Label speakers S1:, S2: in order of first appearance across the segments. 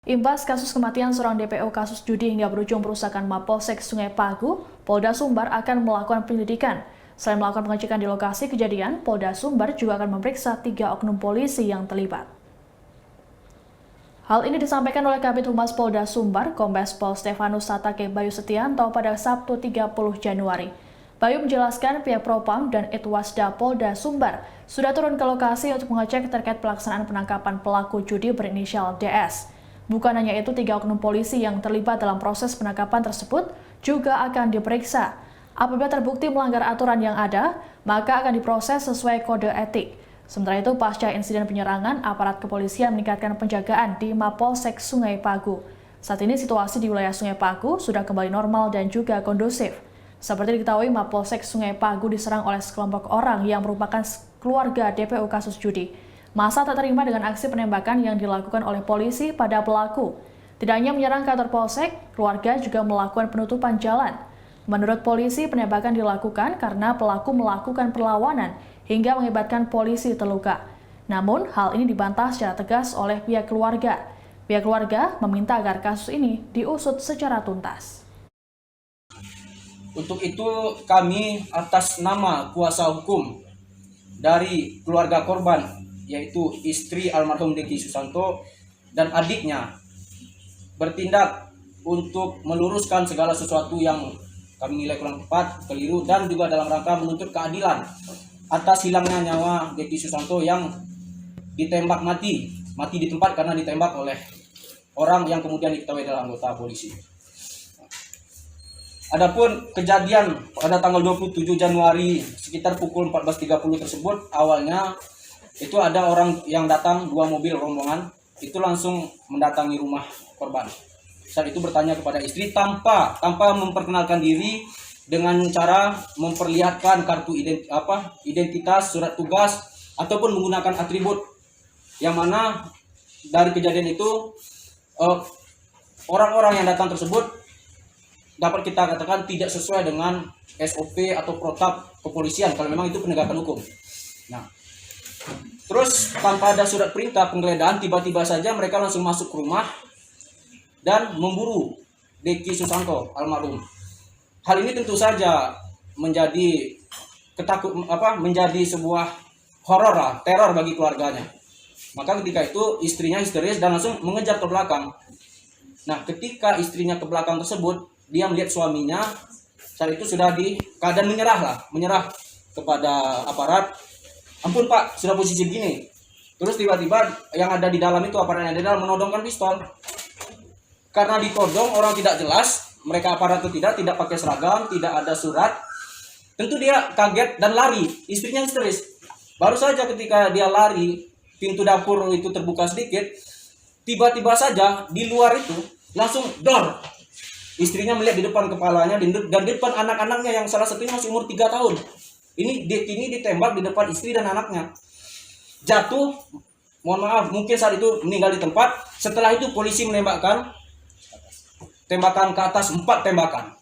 S1: Imbas kasus kematian seorang DPO kasus judi hingga berujung perusakan Mapolsek Sungai Pagu, Polda Sumbar akan melakukan penyelidikan. Selain melakukan pengecekan di lokasi kejadian, Polda Sumbar juga akan memeriksa 3 oknum polisi yang terlibat. Hal ini disampaikan oleh Kabid Humas Polda Sumbar, Kombes Pol Stefanus Satake Bayu Setianto pada Sabtu 30 Januari. Bayu menjelaskan pihak Propam dan Itwasda Polda Sumbar sudah turun ke lokasi untuk mengecek terkait pelaksanaan penangkapan pelaku judi berinisial DS. Bukan hanya itu, 3 oknum polisi yang terlibat dalam proses penangkapan tersebut juga akan diperiksa. Apabila terbukti melanggar aturan yang ada, maka akan diproses sesuai kode etik. Sementara itu, pasca insiden penyerangan, aparat kepolisian meningkatkan penjagaan di Mapolsek Sungai Pagu. Saat ini situasi di wilayah Sungai Pagu sudah kembali normal dan juga kondusif. Seperti diketahui, Mapolsek Sungai Pagu diserang oleh sekelompok orang yang merupakan keluarga DPO kasus judi. Massa tak terima dengan aksi penembakan yang dilakukan oleh polisi pada pelaku. Tidak hanya menyerang kantor polsek, keluarga juga melakukan penutupan jalan. Menurut polisi, penembakan dilakukan karena pelaku melakukan perlawanan hingga mengakibatkan polisi terluka. Namun, hal ini dibantah secara tegas oleh pihak keluarga. Pihak keluarga meminta agar kasus ini diusut secara tuntas.
S2: Untuk itu, kami atas nama kuasa hukum dari keluarga korban, yaitu istri almarhum Deki Susanto dan adiknya, bertindak untuk meluruskan segala sesuatu yang kami nilai kurang tepat, keliru, dan juga dalam rangka menuntut keadilan atas hilangnya nyawa Deki Susanto yang ditembak mati di tempat karena ditembak oleh orang yang kemudian diketahui adalah anggota polisi. Adapun kejadian pada tanggal 27 Januari sekitar pukul 14.30 tersebut, awalnya itu ada orang yang datang, 2 mobil rombongan, itu langsung mendatangi rumah korban. Saat itu bertanya kepada istri tanpa memperkenalkan diri, dengan cara memperlihatkan kartu identitas, surat tugas, ataupun menggunakan atribut. Yang mana dari kejadian itu orang-orang yang datang tersebut dapat kita katakan tidak sesuai dengan SOP atau protap kepolisian kalau memang itu penegakan hukum. Nah, terus tanpa ada surat perintah penggeledahan, tiba-tiba saja mereka langsung masuk ke rumah dan memburu Deki Susanto almarhum. Hal ini tentu saja menjadi menjadi sebuah teror bagi keluarganya. Maka ketika itu istrinya histeris dan langsung mengejar ke belakang. Nah, ketika istrinya ke belakang tersebut, dia melihat suaminya saat itu sudah di keadaan menyerah kepada aparat. Ampun Pak, sudah posisi begini. Terus tiba-tiba yang ada di dalam itu, aparat yang ada di dalam menodongkan pistol. Karena ditodong orang tidak jelas, mereka aparat itu tidak pakai seragam, tidak ada surat. Tentu dia kaget dan lari, istrinya histeris. Baru saja ketika dia lari, pintu dapur itu terbuka sedikit, tiba-tiba saja di luar itu langsung dor. Istrinya melihat di depan kepalanya dan di depan anak-anaknya yang salah satunya masih umur 3 tahun. Ini ditembak di depan istri dan anaknya. Jatuh, mohon maaf, mungkin saat itu meninggal di tempat. Setelah itu polisi menembakkan tembakan ke atas, 4 tembakan.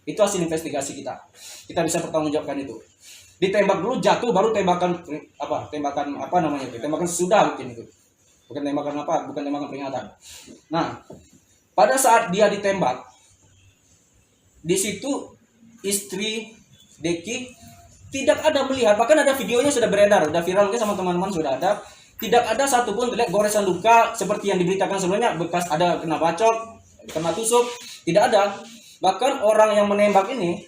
S2: Itu hasil investigasi kita. Kita bisa pertanggungjawabkan itu. Ditembak dulu, jatuh, baru tembakan sesudah mungkin itu. Bukan tembakan peringatan. Nah, pada saat dia ditembak, di situ istri Deki tidak ada melihat, bahkan ada videonya sudah beredar, sudah viral mungkin sama teman-teman sudah ada. Tidak ada satupun terlihat goresan luka seperti yang diberitakan sebelumnya, bekas ada kena bacok, kena tusuk, tidak ada. Bahkan orang yang menembak ini,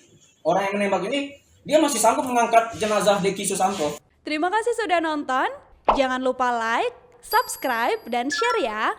S2: dia masih sanggup mengangkat jenazah Deki Susanto.
S3: Terima kasih sudah nonton. Jangan lupa like, subscribe, dan share ya.